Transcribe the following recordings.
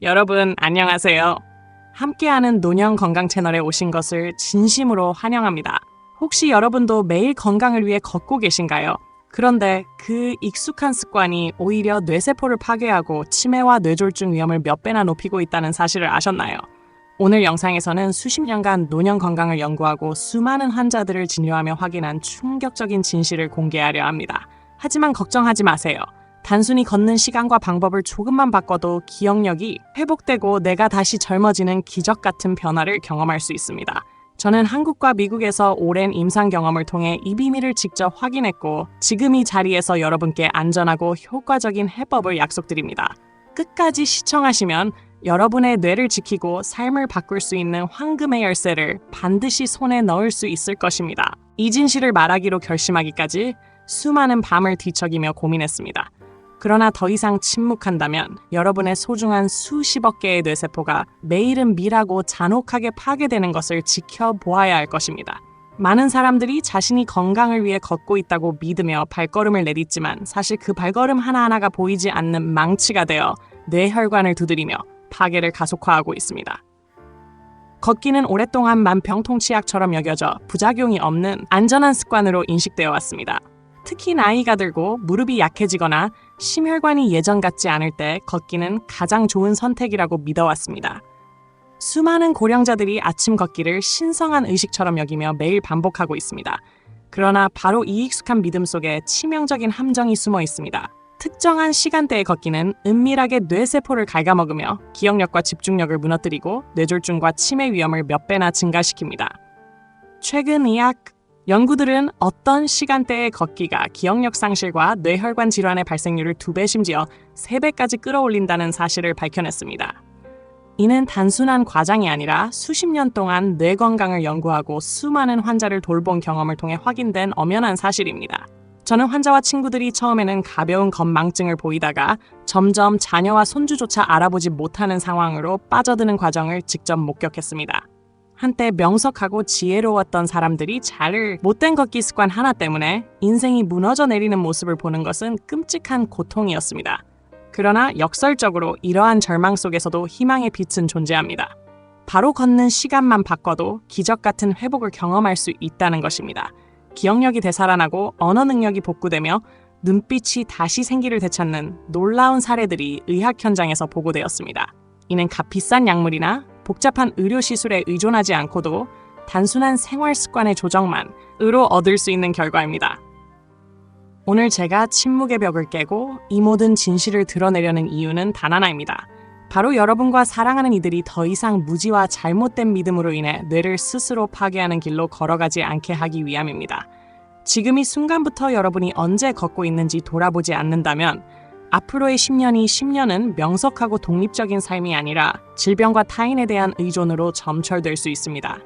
여러분 안녕하세요. 함께하는 노년 건강 채널에 오신 것을 진심으로 환영합니다. 혹시 여러분도 매일 건강을 위해 걷고 계신가요? 그런데 그 익숙한 습관이 오히려 뇌세포를 파괴하고 치매와 뇌졸중 위험을 몇 배나 높이고 있다는 사실을 아셨나요? 오늘 영상에서는 수십 년간 노년 건강을 연구하고 수많은 환자들을 진료하며 확인한 충격적인 진실을 공개하려 합니다. 하지만 걱정하지 마세요. 단순히 걷는 시간과 방법을 조금만 바꿔도 기억력이 회복되고 내가 다시 젊어지는 기적 같은 변화를 경험할 수 있습니다. 저는 한국과 미국에서 오랜 임상 경험을 통해 이 비밀을 직접 확인했고 지금 이 자리에서 여러분께 안전하고 효과적인 해법을 약속드립니다. 끝까지 시청하시면 여러분의 뇌를 지키고 삶을 바꿀 수 있는 황금의 열쇠를 반드시 손에 넣을 수 있을 것입니다. 이 진실을 말하기로 결심하기까지 수많은 밤을 뒤척이며 고민했습니다. 그러나 더 이상 침묵한다면 여러분의 소중한 수십억 개의 뇌세포가 매일은 밀하고 잔혹하게 파괴되는 것을 지켜보아야 할 것입니다. 많은 사람들이 자신이 건강을 위해 걷고 있다고 믿으며 발걸음을 내딛지만 사실 그 발걸음 하나하나가 보이지 않는 망치가 되어 뇌혈관을 두드리며 파괴를 가속화하고 있습니다. 걷기는 오랫동안 만병통치약처럼 여겨져 부작용이 없는 안전한 습관으로 인식되어 왔습니다. 특히 나이가 들고 무릎이 약해지거나 심혈관이 예전 같지 않을 때 걷기는 가장 좋은 선택이라고 믿어왔습니다. 수많은 고령자들이 아침 걷기를 신성한 의식처럼 여기며 매일 반복하고 있습니다. 그러나 바로 이 익숙한 믿음 속에 치명적인 함정이 숨어 있습니다. 특정한 시간대의 걷기는 은밀하게 뇌세포를 갉아먹으며 기억력과 집중력을 무너뜨리고 뇌졸중과 치매 위험을 몇 배나 증가시킵니다. 최근 연구들은 어떤 시간대의 걷기가 기억력 상실과 뇌혈관 질환의 발생률을 2배 심지어 3배까지 끌어올린다는 사실을 밝혀냈습니다. 이는 단순한 과장이 아니라 수십 년 동안 뇌 건강을 연구하고 수많은 환자를 돌본 경험을 통해 확인된 엄연한 사실입니다. 저는 환자와 친구들이 처음에는 가벼운 건망증을 보이다가 점점 자녀와 손주조차 알아보지 못하는 상황으로 빠져드는 과정을 직접 목격했습니다. 한때 명석하고 지혜로웠던 사람들이 못된 걷기 습관 하나 때문에 인생이 무너져 내리는 모습을 보는 것은 끔찍한 고통이었습니다. 그러나 역설적으로 이러한 절망 속에서도 희망의 빛은 존재합니다. 바로 걷는 시간만 바꿔도 기적 같은 회복을 경험할 수 있다는 것입니다. 기억력이 되살아나고 언어 능력이 복구되며 눈빛이 다시 생기를 되찾는 놀라운 사례들이 의학 현장에서 보고되었습니다. 이는 값비싼 약물이나 복잡한 의료 시술에 의존하지 않고도 단순한 생활 습관의 조정만으로 얻을 수 있는 결과입니다. 오늘 제가 침묵의 벽을 깨고 이 모든 진실을 드러내려는 이유는 단 하나입니다. 바로 여러분과 사랑하는 이들이 더 이상 무지와 잘못된 믿음으로 인해 뇌를 스스로 파괴하는 길로 걸어가지 않게 하기 위함입니다. 지금 이 순간부터 여러분이 언제 걷고 있는지 돌아보지 않는다면 앞으로의 10년은 명석하고 독립적인 삶이 아니라 질병과 타인에 대한 의존으로 점철될 수 있습니다.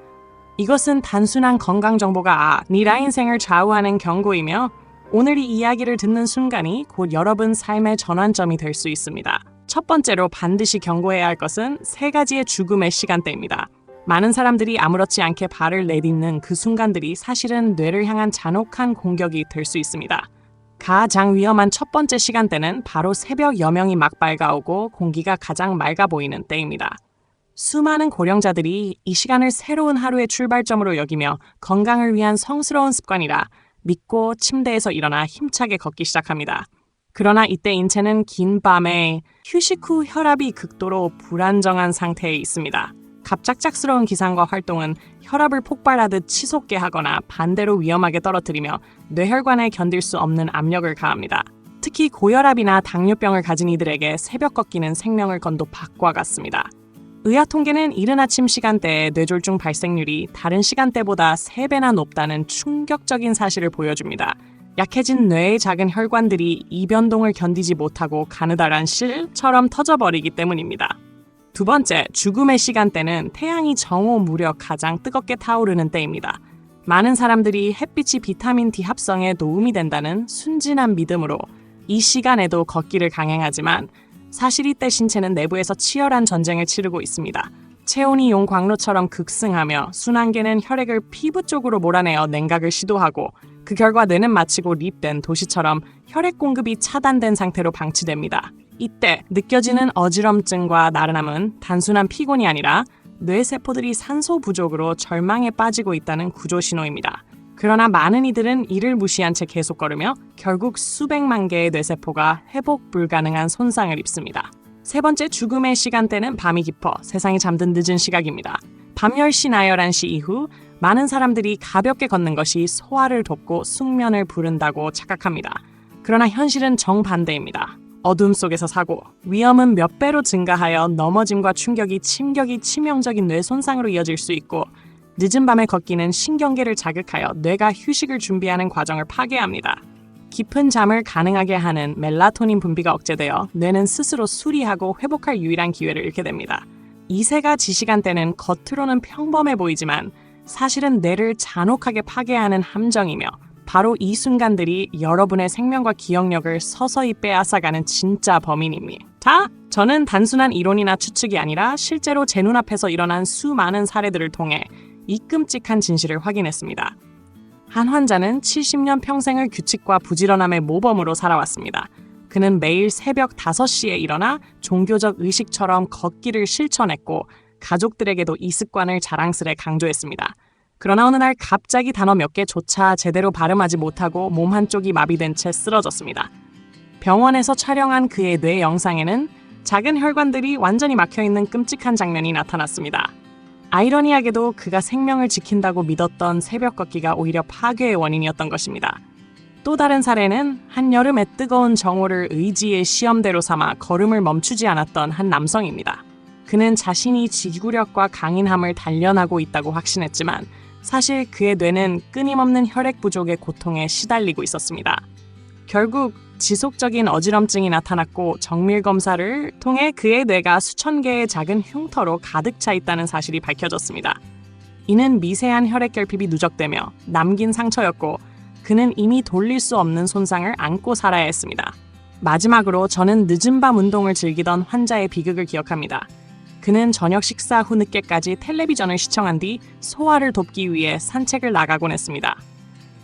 이것은 단순한 건강 정보가 아니라 인생을 좌우하는 경고이며 오늘 이 이야기를 듣는 순간이 곧 여러분 삶의 전환점이 될 수 있습니다. 첫 번째로 반드시 경고해야 할 것은 3가지의 죽음의 시간대입니다. 많은 사람들이 아무렇지 않게 발을 내딛는 그 순간들이 사실은 뇌를 향한 잔혹한 공격이 될 수 있습니다. 가장 위험한 첫 번째 시간대는 바로 새벽 여명이 막 밝아오고 공기가 가장 맑아 보이는 때입니다. 수많은 고령자들이 이 시간을 새로운 하루의 출발점으로 여기며 건강을 위한 성스러운 습관이라 믿고 침대에서 일어나 힘차게 걷기 시작합니다. 그러나 이때 인체는 긴 밤에 휴식 후 혈압이 극도로 불안정한 상태에 있습니다. 갑작스러운 기상과 활동은 혈압을 폭발하듯 치솟게 하거나 반대로 위험하게 떨어뜨리며 뇌혈관에 견딜 수 없는 압력을 가합니다. 특히 고혈압이나 당뇨병을 가진 이들에게 새벽 걷기는 생명을 건도 박과 같습니다. 의학 통계는 이른 아침 시간대의 뇌졸중 발생률이 다른 시간대보다 3배나 높다는 충격적인 사실을 보여줍니다. 약해진 뇌의 작은 혈관들이 이 변동을 견디지 못하고 가느다란 실처럼 터져버리기 때문입니다. 두 번째, 죽음의 시간대는 태양이 정오 무렵 가장 뜨겁게 타오르는 때입니다. 많은 사람들이 햇빛이 비타민 D 합성에 도움이 된다는 순진한 믿음으로 이 시간에도 걷기를 강행하지만 사실 이때 신체는 내부에서 치열한 전쟁을 치르고 있습니다. 체온이 용 광로처럼 급승하며 순환계는 혈액을 피부 쪽으로 몰아내어 냉각을 시도하고 그 결과 뇌는 마치 립된 도시처럼 혈액 공급이 차단된 상태로 방치됩니다. 이때 느껴지는 어지럼증과 나른함은 단순한 피곤이 아니라 뇌세포들이 산소 부족으로 절망에 빠지고 있다는 구조 신호입니다. 그러나 많은 이들은 이를 무시한 채 계속 걸으며 결국 수백만 개의 뇌세포가 회복 불가능한 손상을 입습니다. 세 번째 죽음의 시간대는 밤이 깊어 세상이 잠든 늦은 시각입니다. 밤 10시 나 11시 이후 많은 사람들이 가볍게 걷는 것이 소화를 돕고 숙면을 부른다고 착각합니다. 그러나 현실은 정반대입니다. 어둠 속에서 사고, 위험은 몇 배로 증가하여 넘어짐과 충격이 치명적인 뇌 손상으로 이어질 수 있고 늦은 밤에 걷기는 신경계를 자극하여 뇌가 휴식을 준비하는 과정을 파괴합니다. 깊은 잠을 가능하게 하는 멜라토닌 분비가 억제되어 뇌는 스스로 수리하고 회복할 유일한 기회를 잃게 됩니다. 이 세 가지 시간대는 겉으로는 평범해 보이지만 사실은 뇌를 잔혹하게 파괴하는 함정이며 바로 이 순간들이 여러분의 생명과 기억력을 서서히 빼앗아가는 진짜 범인입니다. 저는 단순한 이론이나 추측이 아니라 실제로 제 눈앞에서 일어난 수많은 사례들을 통해 이 끔찍한 진실을 확인했습니다. 한 환자는 70년 평생을 규칙과 부지런함의 모범으로 살아왔습니다. 그는 매일 새벽 5시에 일어나 종교적 의식처럼 걷기를 실천했고 가족들에게도 이 습관을 자랑스레 강조했습니다. 그러나 어느 날 갑자기 단어 몇 개조차 제대로 발음하지 못하고 몸 한쪽이 마비된 채 쓰러졌습니다. 병원에서 촬영한 그의 뇌 영상에는 작은 혈관들이 완전히 막혀있는 끔찍한 장면이 나타났습니다. 아이러니하게도 그가 생명을 지킨다고 믿었던 새벽 걷기가 오히려 파괴의 원인이었던 것입니다. 또 다른 사례는 한여름의 뜨거운 정오를 의지의 시험대로 삼아 걸음을 멈추지 않았던 한 남성입니다. 그는 자신이 지구력과 강인함을 단련하고 있다고 확신했지만 사실 그의 뇌는 끊임없는 혈액 부족의 고통에 시달리고 있었습니다. 결국 지속적인 어지럼증이 나타났고 정밀 검사를 통해 그의 뇌가 수천 개의 작은 흉터로 가득 차 있다는 사실이 밝혀졌습니다. 이는 미세한 혈액 결핍이 누적되며 남긴 상처였고 그는 이미 돌릴 수 없는 손상을 안고 살아야 했습니다. 마지막으로 저는 늦은 밤 운동을 즐기던 환자의 비극을 기억합니다. 그는 저녁 식사 후 늦게까지 텔레비전을 시청한 뒤 소화를 돕기 위해 산책을 나가곤 했습니다.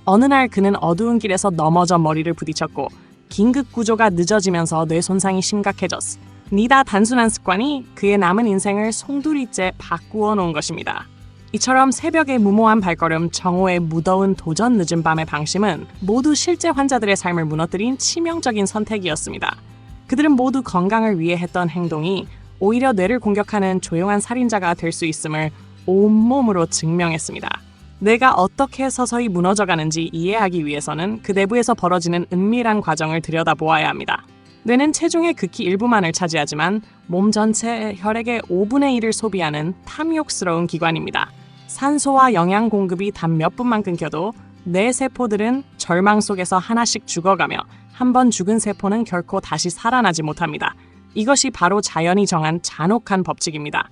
어느 날 그는 어두운 길에서 넘어져 머리를 부딪혔고 긴급 구조가 늦어지면서 뇌 손상이 심각해졌습니다. 단순한 습관이 그의 남은 인생을 송두리째 바꾸어 놓은 것입니다. 이처럼 새벽의 무모한 발걸음, 정오의 무더운 도전 늦은 밤의 방심은 모두 실제 환자들의 삶을 무너뜨린 치명적인 선택이었습니다. 그들은 모두 건강을 위해 했던 행동이 오히려 뇌를 공격하는 조용한 살인자가 될 수 있음을 온몸으로 증명했습니다. 뇌가 어떻게 서서히 무너져가는지 이해하기 위해서는 그 내부에서 벌어지는 은밀한 과정을 들여다보아야 합니다. 뇌는 체중의 극히 일부만을 차지하지만 몸 전체의 혈액의 5분의 1을 소비하는 탐욕스러운 기관입니다. 산소와 영양 공급이 단 몇 분만 끊겨도 뇌 세포들은 절망 속에서 하나씩 죽어가며 한 번 죽은 세포는 결코 다시 살아나지 못합니다. 이것이 바로 자연이 정한 잔혹한 법칙입니다.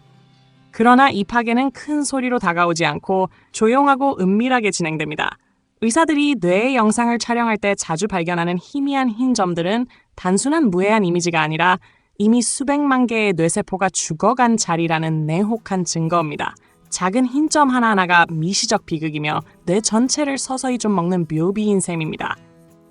그러나 이 파괴는 큰 소리로 다가오지 않고 조용하고 은밀하게 진행됩니다. 의사들이 뇌의 영상을 촬영할 때 자주 발견하는 희미한 흰 점들은 단순한 무해한 이미지가 아니라 이미 수백만 개의 뇌세포가 죽어간 자리라는 내혹한 증거입니다. 작은 흰 점 하나하나가 미시적 비극이며 뇌 전체를 서서히 좀 먹는 묘비인 셈입니다.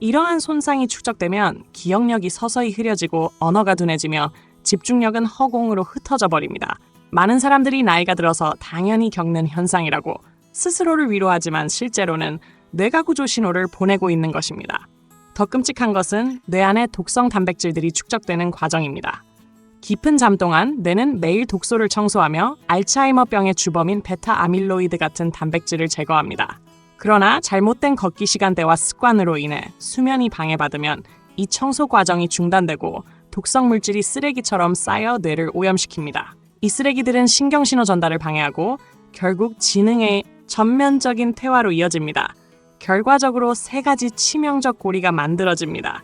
이러한 손상이 축적되면 기억력이 서서히 흐려지고 언어가 둔해지며 집중력은 허공으로 흩어져 버립니다. 많은 사람들이 나이가 들어서 당연히 겪는 현상이라고 스스로를 위로하지만 실제로는 뇌가 구조 신호를 보내고 있는 것입니다. 더 끔찍한 것은 뇌 안에 독성 단백질들이 축적되는 과정입니다. 깊은 잠 동안 뇌는 매일 독소를 청소하며 알츠하이머병의 주범인 베타 아밀로이드 같은 단백질을 제거합니다. 그러나 잘못된 걷기 시간대와 습관으로 인해 수면이 방해받으면 이 청소 과정이 중단되고 독성 물질이 쓰레기처럼 쌓여 뇌를 오염시킵니다. 이 쓰레기들은 신경신호 전달을 방해하고 결국 지능의 전면적인 퇴화로 이어집니다. 결과적으로 3가지 치명적 고리가 만들어집니다.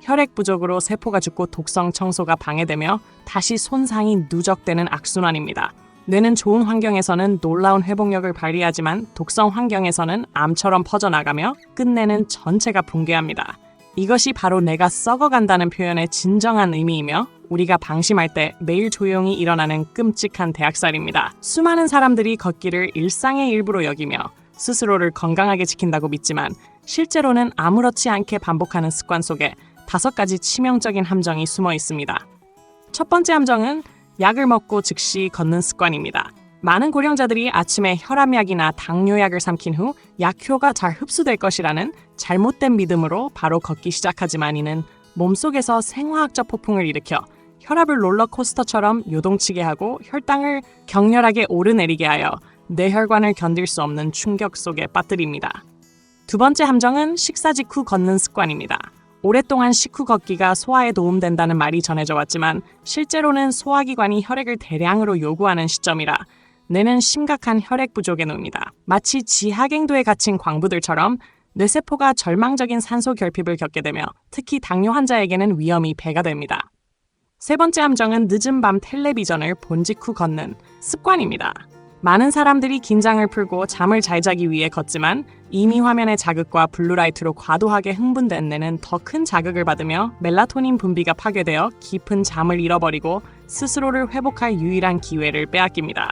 혈액 부족으로 세포가 죽고 독성 청소가 방해되며 다시 손상이 누적되는 악순환입니다. 뇌는 좋은 환경에서는 놀라운 회복력을 발휘하지만 독성 환경에서는 암처럼 퍼져나가며 끝내는 전체가 붕괴합니다. 이것이 바로 내가 썩어간다는 표현의 진정한 의미이며 우리가 방심할 때 매일 조용히 일어나는 끔찍한 대학살입니다. 수많은 사람들이 걷기를 일상의 일부로 여기며 스스로를 건강하게 지킨다고 믿지만 실제로는 아무렇지 않게 반복하는 습관 속에 5가지 치명적인 함정이 숨어 있습니다. 첫 번째 함정은 약을 먹고 즉시 걷는 습관입니다. 많은 고령자들이 아침에 혈압약이나 당뇨약을 삼킨 후 약효가 잘 흡수될 것이라는 잘못된 믿음으로 바로 걷기 시작하지만 이는 몸속에서 생화학적 폭풍을 일으켜 혈압을 롤러코스터처럼 요동치게 하고 혈당을 격렬하게 오르내리게 하여 뇌혈관을 견딜 수 없는 충격 속에 빠뜨립니다. 두 번째 함정은 식사 직후 걷는 습관입니다. 오랫동안 식후 걷기가 소화에 도움된다는 말이 전해져 왔지만 실제로는 소화기관이 혈액을 대량으로 요구하는 시점이라 뇌는 심각한 혈액 부족에 놓입니다. 마치 지하갱도에 갇힌 광부들처럼 뇌세포가 절망적인 산소 결핍을 겪게 되며 특히 당뇨 환자에게는 위험이 배가 됩니다. 세 번째 함정은 늦은 밤 텔레비전을 본 직후 걷는 습관입니다. 많은 사람들이 긴장을 풀고 잠을 잘 자기 위해 걷지만 이미 화면의 자극과 블루라이트로 과도하게 흥분된 뇌는 더 큰 자극을 받으며 멜라토닌 분비가 파괴되어 깊은 잠을 잃어버리고 스스로를 회복할 유일한 기회를 빼앗깁니다.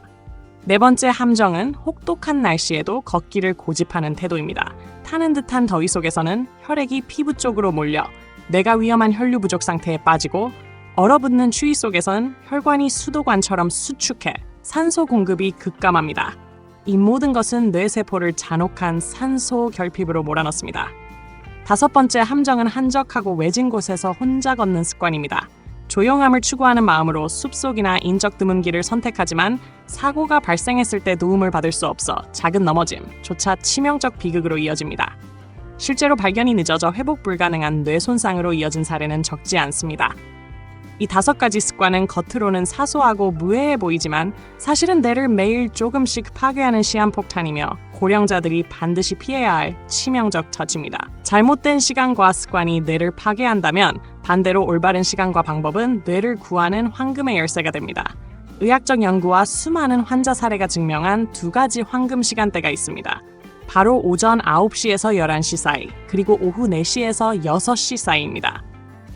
네 번째 함정은 혹독한 날씨에도 걷기를 고집하는 태도입니다. 타는 듯한 더위 속에서는 혈액이 피부 쪽으로 몰려 뇌가 위험한 혈류 부족 상태에 빠지고 얼어붙는 추위 속에선 혈관이 수도관처럼 수축해 산소 공급이 급감합니다. 이 모든 것은 뇌세포를 잔혹한 산소 결핍으로 몰아넣습니다. 다섯 번째 함정은 한적하고 외진 곳에서 혼자 걷는 습관입니다. 조용함을 추구하는 마음으로 숲속이나 인적 드문 길을 선택하지만 사고가 발생했을 때 도움을 받을 수 없어 작은 넘어짐조차 치명적 비극으로 이어집니다. 실제로 발견이 늦어져 회복 불가능한 뇌 손상으로 이어진 사례는 적지 않습니다. 이 5가지 습관은 겉으로는 사소하고 무해해 보이지만 사실은 뇌를 매일 조금씩 파괴하는 시한폭탄이며 고령자들이 반드시 피해야 할 치명적 처지입니다. 잘못된 시간과 습관이 뇌를 파괴한다면 반대로 올바른 시간과 방법은 뇌를 구하는 황금의 열쇠가 됩니다. 의학적 연구와 수많은 환자 사례가 증명한 2가지 황금 시간대가 있습니다. 바로 오전 9시에서 11시 사이, 그리고 오후 4시에서 6시 사이입니다.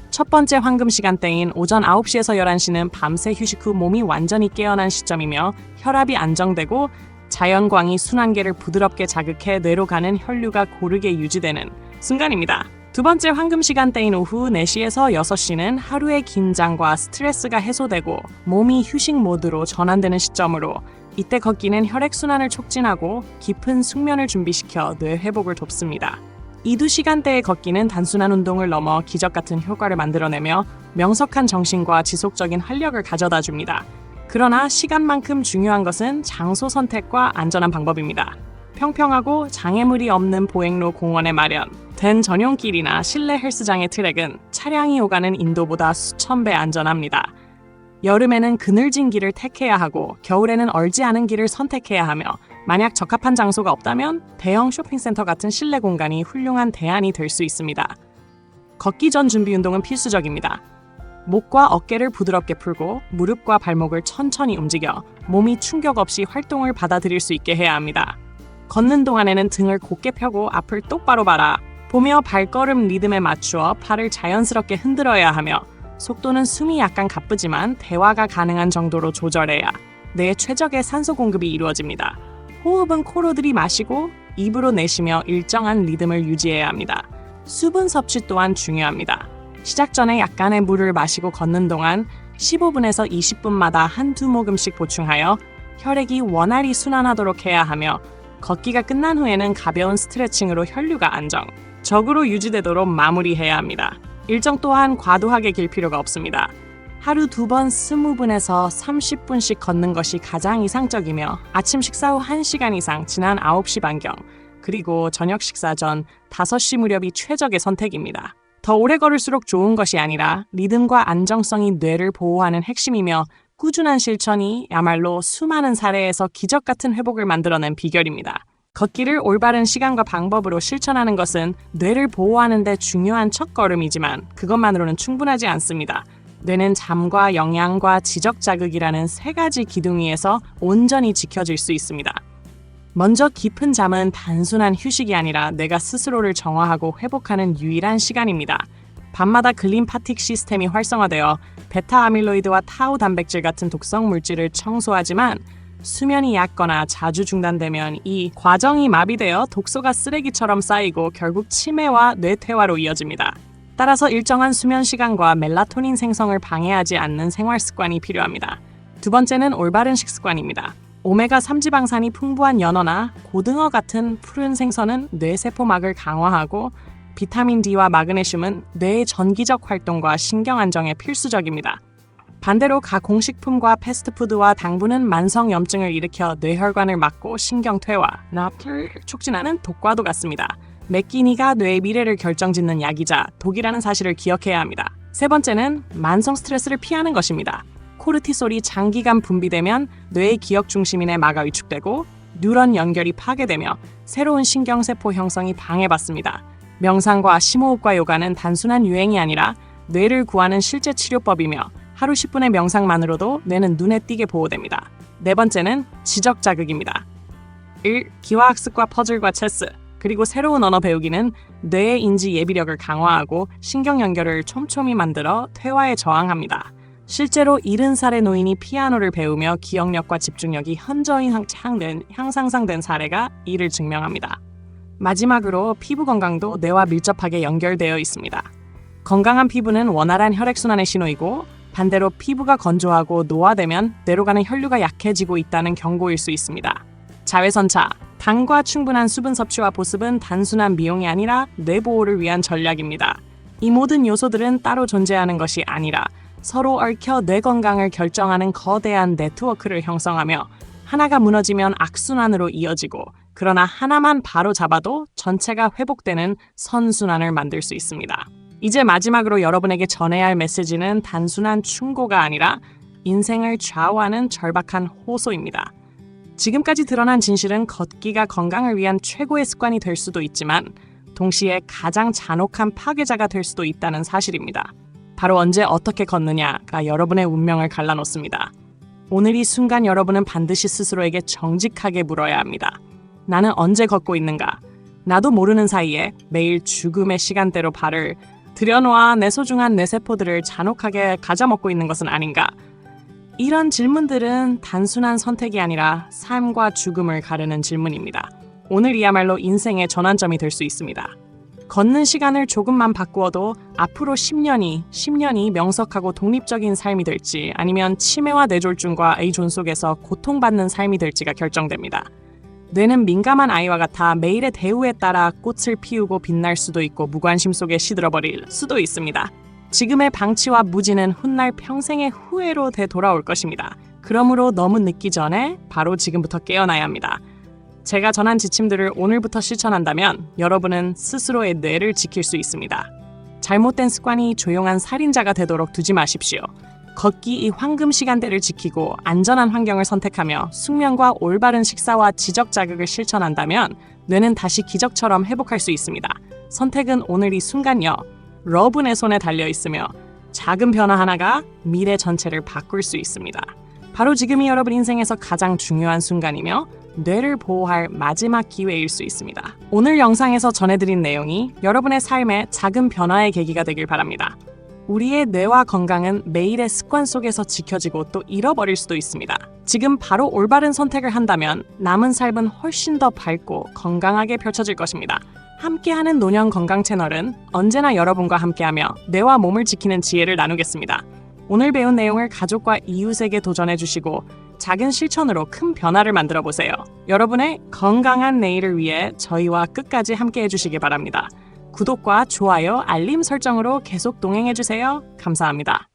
첫 번째 황금 시간대인 오전 9시에서 11시는 밤새 휴식 후 몸이 완전히 깨어난 시점이며 혈압이 안정되고 자연광이 순환계를 부드럽게 자극해 뇌로 가는 혈류가 고르게 유지되는 순간입니다. 두 번째 황금 시간대인 오후 4시에서 6시는 하루의 긴장과 스트레스가 해소되고 몸이 휴식 모드로 전환되는 시점으로 이때 걷기는 혈액순환을 촉진하고 깊은 숙면을 준비시켜 뇌 회복을 돕습니다. 이 2시간대의 걷기는 단순한 운동을 넘어 기적 같은 효과를 만들어내며 명석한 정신과 지속적인 활력을 가져다 줍니다. 그러나 시간만큼 중요한 것은 장소 선택과 안전한 방법입니다. 평평하고 장애물이 없는 보행로 공원에 마련된 전용길이나 실내 헬스장의 트랙은 차량이 오가는 인도보다 수천 배 안전합니다. 여름에는 그늘진 길을 택해야 하고 겨울에는 얼지 않은 길을 선택해야 하며 만약 적합한 장소가 없다면 대형 쇼핑센터 같은 실내 공간이 훌륭한 대안이 될 수 있습니다. 걷기 전 준비 운동은 필수적입니다. 목과 어깨를 부드럽게 풀고 무릎과 발목을 천천히 움직여 몸이 충격 없이 활동을 받아들일 수 있게 해야 합니다. 걷는 동안에는 등을 곧게 펴고 앞을 똑바로 바라보며 발걸음 리듬에 맞추어 팔을 자연스럽게 흔들어야 하며 속도는 숨이 약간 가쁘지만 대화가 가능한 정도로 조절해야 뇌에 최적의 산소 공급이 이루어집니다. 호흡은 코로 들이마시고 입으로 내쉬며 일정한 리듬을 유지해야 합니다. 수분 섭취 또한 중요합니다. 시작 전에 약간의 물을 마시고 걷는 동안 15분에서 20분마다 한두 모금씩 보충하여 혈액이 원활히 순환하도록 해야 하며 걷기가 끝난 후에는 가벼운 스트레칭으로 혈류가 안정적으로 유지되도록 마무리해야 합니다. 일정 또한 과도하게 길 필요가 없습니다. 하루 2번 20분에서 30분씩 걷는 것이 가장 이상적이며 아침 식사 후 1시간 이상 지난 9시 반경 그리고 저녁 식사 전 5시 무렵이 최적의 선택입니다. 더 오래 걸을수록 좋은 것이 아니라 리듬과 안정성이 뇌를 보호하는 핵심이며 꾸준한 실천이야말로 수많은 사례에서 기적 같은 회복을 만들어낸 비결입니다. 걷기를 올바른 시간과 방법으로 실천하는 것은 뇌를 보호하는 데 중요한 첫걸음이지만 그것만으로는 충분하지 않습니다. 뇌는 잠과 영양과 지적 자극이라는 3가지 기둥위에서 온전히 지켜질 수 있습니다. 먼저 깊은 잠은 단순한 휴식이 아니라 뇌가 스스로를 정화하고 회복하는 유일한 시간입니다. 밤마다 글림파틱 시스템이 활성화되어 베타 아밀로이드와 타우 단백질 같은 독성 물질을 청소하지만 수면이 얕거나 자주 중단되면 이 과정이 마비되어 독소가 쓰레기처럼 쌓이고 결국 치매와 뇌퇴화로 이어집니다. 따라서 일정한 수면 시간과 멜라토닌 생성을 방해하지 않는 생활 습관이 필요합니다. 두 번째는 올바른 식습관입니다. 오메가3 지방산이 풍부한 연어나 고등어 같은 푸른 생선은 뇌세포막을 강화하고 비타민 D와 마그네슘은 뇌의 전기적 활동과 신경 안정에 필수적입니다. 반대로 가공식품과 패스트푸드와 당분은 만성염증을 일으켜 뇌혈관을 막고 신경퇴화, 납을 촉진하는 독과도 같습니다. 맥기니가 뇌의 미래를 결정짓는 약이자 독이라는 사실을 기억해야 합니다. 세 번째는 만성 스트레스를 피하는 것입니다. 코르티솔이 장기간 분비되면 뇌의 기억 중심인의 마가 위축되고 뉴런 연결이 파괴되며 새로운 신경세포 형성이 방해받습니다. 명상과 심호흡과 요가는 단순한 유행이 아니라 뇌를 구하는 실제 치료법이며 하루 10분의 명상만으로도 뇌는 눈에 띄게 보호됩니다. 네 번째는 지적 자극입니다. 1. 기하학습과 퍼즐과 체스, 그리고 새로운 언어 배우기는 뇌의 인지 예비력을 강화하고 신경 연결을 촘촘히 만들어 퇴화에 저항합니다. 실제로 70살의 노인이 피아노를 배우며 기억력과 집중력이 현저히 향상된 사례가 이를 증명합니다. 마지막으로 피부 건강도 뇌와 밀접하게 연결되어 있습니다. 건강한 피부는 원활한 혈액순환의 신호이고 반대로 피부가 건조하고 노화되면 뇌로 가는 혈류가 약해지고 있다는 경고일 수 있습니다. 자외선차, 당과 충분한 수분 섭취와 보습은 단순한 미용이 아니라 뇌 보호를 위한 전략입니다. 이 모든 요소들은 따로 존재하는 것이 아니라 서로 얽혀 뇌 건강을 결정하는 거대한 네트워크를 형성하며 하나가 무너지면 악순환으로 이어지고 그러나 하나만 바로 잡아도 전체가 회복되는 선순환을 만들 수 있습니다. 이제 마지막으로 여러분에게 전해야 할 메시지는 단순한 충고가 아니라 인생을 좌우하는 절박한 호소입니다. 지금까지 드러난 진실은 걷기가 건강을 위한 최고의 습관이 될 수도 있지만 동시에 가장 잔혹한 파괴자가 될 수도 있다는 사실입니다. 바로 언제 어떻게 걷느냐가 여러분의 운명을 갈라놓습니다. 오늘 이 순간 여러분은 반드시 스스로에게 정직하게 물어야 합니다. 나는 언제 걷고 있는가? 나도 모르는 사이에 매일 죽음의 시간대로 발을 들여놓아 내 소중한 뇌세포들을 잔혹하게 가져먹고 있는 것은 아닌가? 이런 질문들은 단순한 선택이 아니라 삶과 죽음을 가르는 질문입니다. 오늘이야말로 인생의 전환점이 될 수 있습니다. 걷는 시간을 조금만 바꾸어도 앞으로 10년이 명석하고 독립적인 삶이 될지 아니면 치매와 뇌졸중과 A존 속에서 고통받는 삶이 될지가 결정됩니다. 뇌는 민감한 아이와 같아 매일의 대우에 따라 꽃을 피우고 빛날 수도 있고 무관심 속에 시들어버릴 수도 있습니다. 지금의 방치와 무지는 훗날 평생의 후회로 되돌아올 것입니다. 그러므로 너무 늦기 전에 바로 지금부터 깨어나야 합니다. 제가 전한 지침들을 오늘부터 실천한다면 여러분은 스스로의 뇌를 지킬 수 있습니다. 잘못된 습관이 조용한 살인자가 되도록 두지 마십시오. 걷기 이 황금 시간대를 지키고 안전한 환경을 선택하며 숙면과 올바른 식사와 지적 자극을 실천한다면 뇌는 다시 기적처럼 회복할 수 있습니다. 선택은 오늘 이 순간요. 여러분의 손에 달려 있으며 작은 변화 하나가 미래 전체를 바꿀 수 있습니다. 바로 지금이 여러분 인생에서 가장 중요한 순간이며 뇌를 보호할 마지막 기회일 수 있습니다. 오늘 영상에서 전해드린 내용이 여러분의 삶에 작은 변화의 계기가 되길 바랍니다. 우리의 뇌와 건강은 매일의 습관 속에서 지켜지고 또 잃어버릴 수도 있습니다. 지금 바로 올바른 선택을 한다면 남은 삶은 훨씬 더 밝고 건강하게 펼쳐질 것입니다. 함께하는 노년 건강 채널은 언제나 여러분과 함께하며 뇌와 몸을 지키는 지혜를 나누겠습니다. 오늘 배운 내용을 가족과 이웃에게 도전해 주시고 작은 실천으로 큰 변화를 만들어 보세요. 여러분의 건강한 내일을 위해 저희와 끝까지 함께해 주시기 바랍니다. 구독과 좋아요, 알림 설정으로 계속 동행해 주세요. 감사합니다.